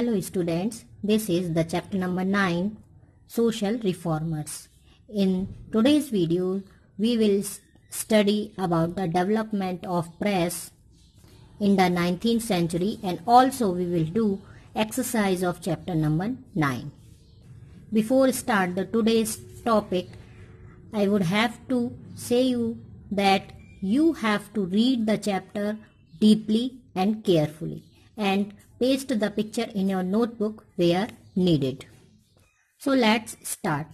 Hello students, this is the chapter number 9, Social Reformers. In today's video, we will study about the development of press in the 19th century and also we will do exercise of chapter number 9. Before start the today's topic, I would have to say you that you have to read the chapter deeply and carefully and paste the picture in your notebook where needed. So let's start.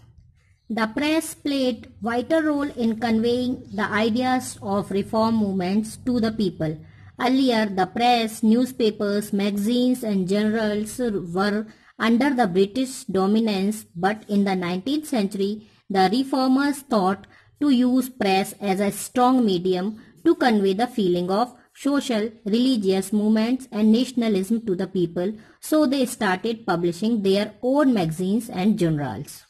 The press played vital role in conveying the ideas of reform movements to the people. Earlier, the press, newspapers, magazines and journals were under the British dominance, but in the 19th century, the reformers thought to use press as a strong medium to convey the feeling of social, religious movements and nationalism to the people, so they started publishing their own magazines and journals.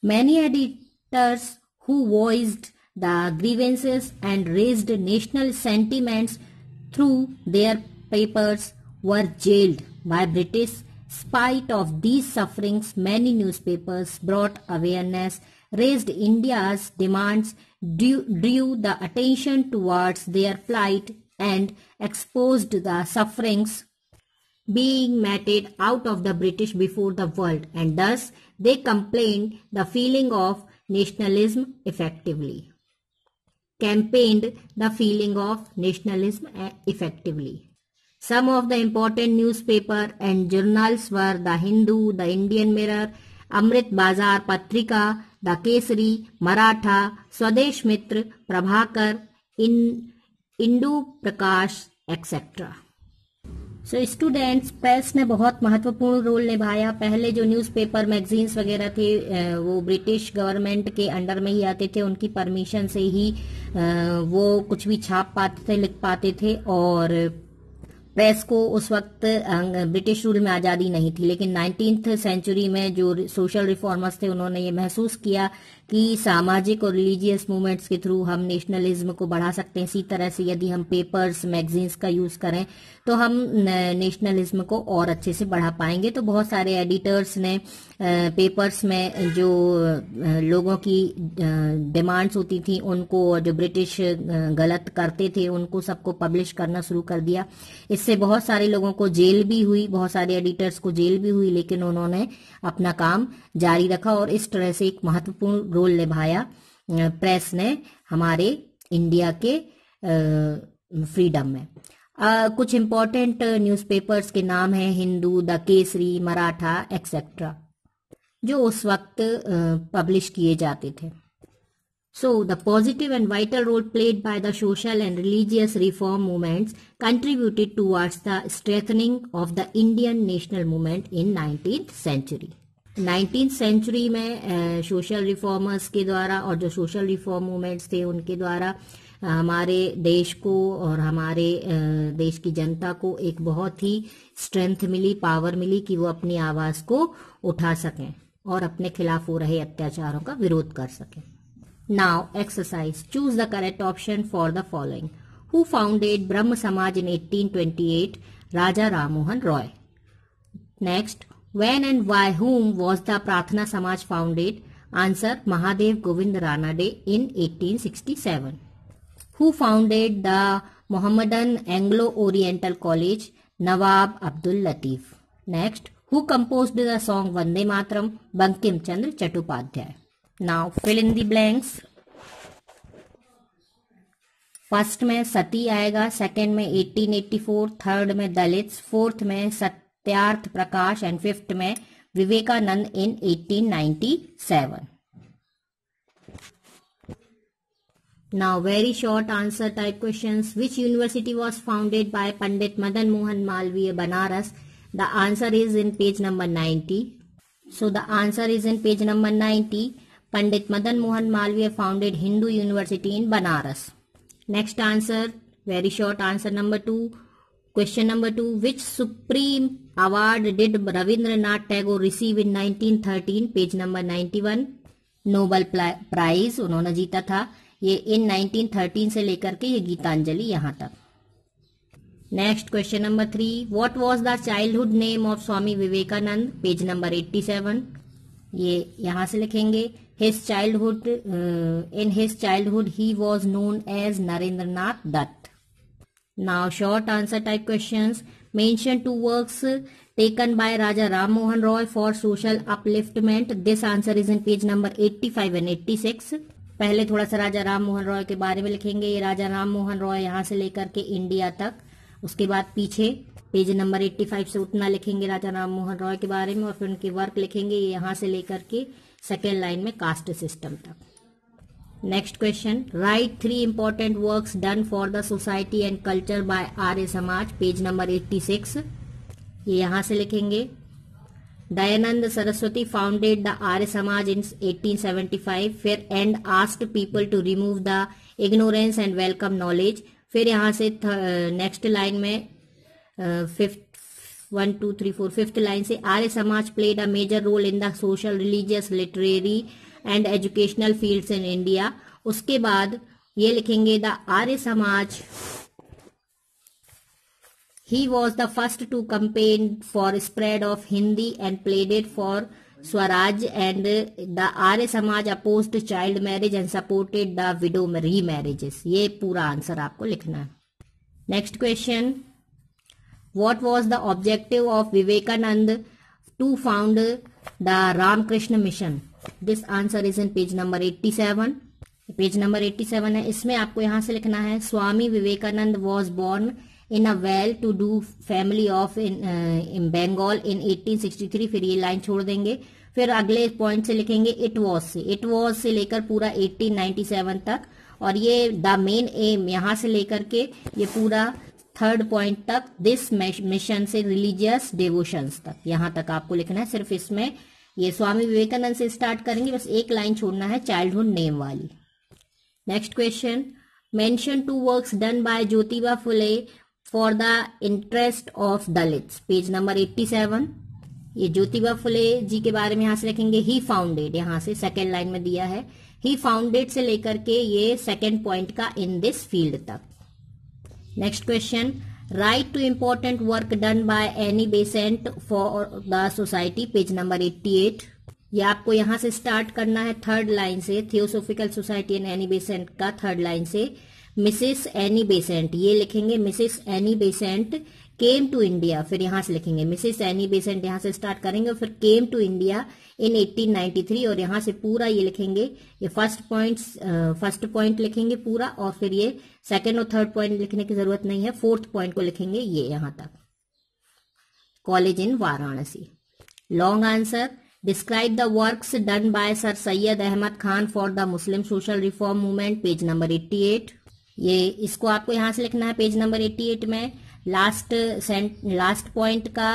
Many editors who voiced the grievances and raised national sentiments through their papers were jailed by British. Spite of these sufferings, many newspapers brought awareness, raised India's demands, drew the attention towards their plight and exposed the sufferings being meted out of the British before the world, and thus they campaigned the feeling of nationalism effectively. Some of the important newspapers and journals were the Hindu, the Indian Mirror, Amrit Bazar Patrika, the Kesari, Maratha, Swadesh Mitra, Prabhakar, Indu Prakash, etc. So students, press ने बहुत महत्वपूर्ण role निभाया. पहले जो newspaper magazines वगैरह थे वो British government के अंडर में ही आते थे. उनकी परमिशन से ही वो कुछ भी छाप पाते थे, लिख पाते थे. और प्रेस को उस वक्त ब्रिटिश रूल में आज़ादी नहीं थी. लेकिन 19th सेंचुरी में जो सोशल रिफॉर्मर्स थे उन्होंने ये महसूस किया कि सामाजिक और रिलीजियस मूवमेंट्स के थ्रू हम नेशनलिज्म को बढ़ा सकते हैं. इसी तरह से यदि हम पेपर्स मैगजीन्स का यूज करें तो हम नेशनलिज्म को और अच्छे से बढ़ा पाएंगे. तो बहुत सारे एडिटर्स ने पेपर्स में जो लोगों की डिमांड्स होती थी उनको, जो ब्रिटिश गलत करते थे उनको सबको पब्लिश करना शुरू कर दिया. इससे बहुत सारे लोगों को जेल भी हुई, बहुत सारे एडिटर्स को जेल भी हुई, लेकिन उन्होंने अपना काम जारी रखा और इस तरह से एक महत्वपूर्ण रोल निभाया प्रेस ने हमारे इंडिया के फ्रीडम में. कुछ इंपॉर्टेंट न्यूज़पेपर्स के नाम हैं हिंदू, द केसरी, मराठा एक्सेट्रा, जो उस वक्त पब्लिश किए जाते थे. So, the positive and vital role played by the social and religious reform movements contributed towards the strengthening of the Indian national movement in 19th century. 19th century में social reformers के द्वारा और जो social reform movements थे उनके द्वारा हमारे देश को और हमारे देश की जनता को एक बहुत ही स्ट्रेंथ मिली, पावर मिली कि वो अपनी आवाज़ को उठा सकें और अपने खिलाफ हो रहे अत्याचारों का विरोध कर सकें. Now, exercise. Choose the correct option for the following. Who founded Brahma Samaj in 1828? Raja Ram Mohan Roy. Next, when and by whom was the Prarthana Samaj founded? Answer, Mahadev Govind Ranade in 1867. Who founded the Mohammedan Anglo-Oriental College? Nawab Abdul Latif. Next, who composed the song Vande Mataram? Bankim Chandra Chattopadhyay. Now fill in the blanks. First में सती आएगा, second में 1884, third में Dalits, fourth में Satyarth Prakash and fifth में विवेकानंद इन 1897. Now very short answer type questions. Which university was founded by Pandit Madan Mohan Malviya, Banaras? The answer is in page number 90. So the answer is in page number 90. Pandit Madan Mohan Malviya founded Hindu University in Banaras. Next answer, very short answer number 2. Question number 2. Which supreme award did Rabindranath Tagore receive in 1913? Page number 91. Nobel Prize उन्होंने जीता था. ये in 1913 से लेकर के ये गीतांजलि यहाँ तक. Next question number 3, what was the childhood name of Swami Vivekananda, page number 87। ये यहां से लिखेंगे his childhood, in his childhood he was known as Narendranath Datta. Now short answer type questions, mention 2 works taken by Raja Ram Mohan Roy for social upliftment. This answer is in page number 85 and 86। पहले थोड़ा सा राजा राम मोहन रॉय के बारे में लिखेंगे। ये राजा राम मोहन रॉय यहाँ से लेकर के इंडिया तक, उसके बाद पीछे पेज नंबर 85 से उतना लिखेंगे राजा राम मोहन रॉय के बारे में, और फिर उनके वर्क लिखेंगे यहाँ से लेकर के सेकेंड लाइन में कास्ट सिस्टम तक। Next question, write 3 important works done for the society and culture by Arya Samaj, page number 86। ये यहां से लिखेंगे Dayanand Saraswati founded the Arya Samaj in 1875, फिर and asked people to remove the ignorance and welcome knowledge. फिर यहां से नेक्स्ट लाइन में 5th लाइन से Arya Samaj played a major role in the social, religious, literary and educational fields in India. उसके बाद ये लिखेंगे द आर्य समाज, he was the first to campaign for spread of Hindi and pleaded for Swaraj, and the Arya Samaj opposed child marriage and supported the widow remarriages। ये पूरा answer आपको लिखना है। Next question, what was the objective of Vivekanand to found the Ramakrishna mission? This answer is in page number 87। Page number 87 है, इसमें आपको यहां से लिखना है Swami Vivekananda was born in a well-to-do family of in Bengal in 1863। फिर ये line छोड़ देंगे, फिर अगले पॉइंट से लिखेंगे इट वॉज से लेकर पूरा 1897 तक, और ये द मेन एम यहां से लेकर के ये पूरा 3rd पॉइंट तक, दिस मिशन से रिलीजियस डिवोशंस तक, यहां तक आपको लिखना है। सिर्फ इसमें ये स्वामी विवेकानंद से स्टार्ट करेंगे, बस एक लाइन छोड़ना है चाइल्डहुड नेम वाली। Next question, mention 2 works done bye Jyotiba Phule for the interest of Dalits, page number 87। ये ज्योतिबा फुले जी के बारे में यहां से लिखेंगे ही फाउंडेड, यहां से सेकेंड लाइन में दिया है ही फाउंडेड से लेकर के ये 2nd पॉइंट का इन दिस फील्ड तक। Next question, right 2 important work done by Annie Besant for the society, page number 88। ये आपको यहां से स्टार्ट करना है 3rd लाइन से, theosophical society and Annie Besant का 3rd लाइन से। मिसेस एनी बेसेंट, ये लिखेंगे Mrs Annie Besant came to India, फिर यहां से लिखेंगे मिसेस एनी बेसेंट, यहां से स्टार्ट करेंगे और फिर केम टू इंडिया इन 1893, और यहां से पूरा ये लिखेंगे, ये फर्स्ट पॉइंट लिखेंगे पूरा, और फिर ये 2nd और 3rd पॉइंट लिखने की जरूरत नहीं है, 4th पॉइंट को लिखेंगे ये यहां तक, college in Varanasi. Long answer, describe the works done by sir Syed Ahmed Khan for the Muslim social reform movement, page number 88। ये इसको आपको यहां से लिखना है पेज नंबर 88 में, लास्ट पॉइंट का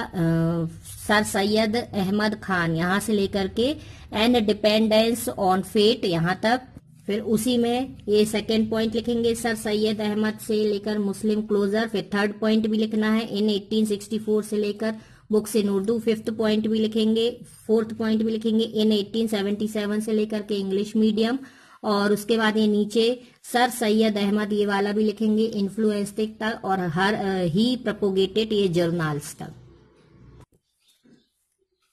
सर सैयद अहमद खान यहां से लेकर के एंड डिपेंडेंस ऑन फेट यहां तक, फिर उसी में ये 2nd पॉइंट लिखेंगे सर सैयद अहमद से लेकर मुस्लिम क्लोजर, फिर 3rd पॉइंट भी लिखना है इन 1864 से लेकर बुक्स इन उर्दू, 5th पॉइंट भी लिखेंगे, 4th पॉइंट भी लिखेंगे इन 1877 से लेकर के इंग्लिश मीडियम, और उसके बाद ये नीचे सर सैयद अहमद ये वाला भी लिखेंगे इन्फ्लुएंस तक, और हर ही प्रोपोगेटेड ये जर्नल्स तक।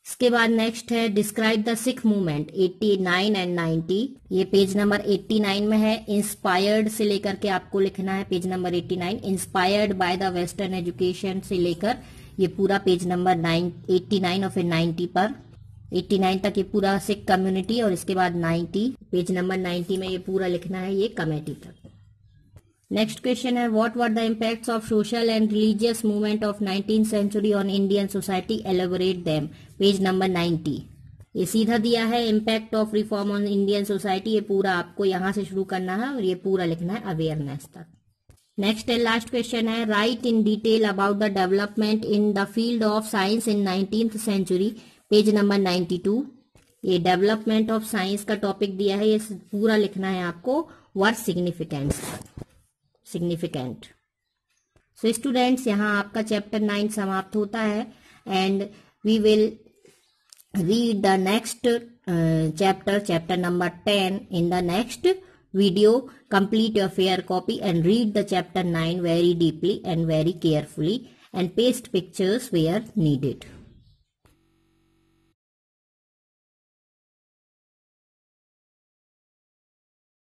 इसके बाद नेक्स्ट है describe the Sikh movement, 89 and 90। ये पेज नंबर 89 में है। इंस्पायर्ड से लेकर के आपको लिखना है page number 89, inspired by the western education से लेकर ये पूरा पेज नंबर 89 और फिर 90 पर 89 तक ये पूरा सिख कम्युनिटी, और इसके बाद 90 पेज नंबर 90 में ये पूरा लिखना है ये कमेटी तक। नेक्स्ट क्वेश्चन है what were the impacts of social and religious movement of 19th century on Indian society, elaborate them, page number 90। ये सीधा दिया है impact of reform on Indian society, ये पूरा आपको यहां से शुरू करना है और ये पूरा लिखना है अवेयरनेस तक। नेक्स्ट एंड लास्ट क्वेश्चन है right in detail about the development in the field of science in 19th century, page number 92। ये डेवलपमेंट ऑफ साइंस का टॉपिक दिया है, ये पूरा लिखना है आपको वर्ड सिग्निफिकेंट। सो स्टूडेंट्स यहाँ आपका चैप्टर 9 समाप्त होता है and we will read the next chapter number 10 in the next video, complete your fair copy and read the chapter 9 very deeply and very carefully and paste pictures where needed.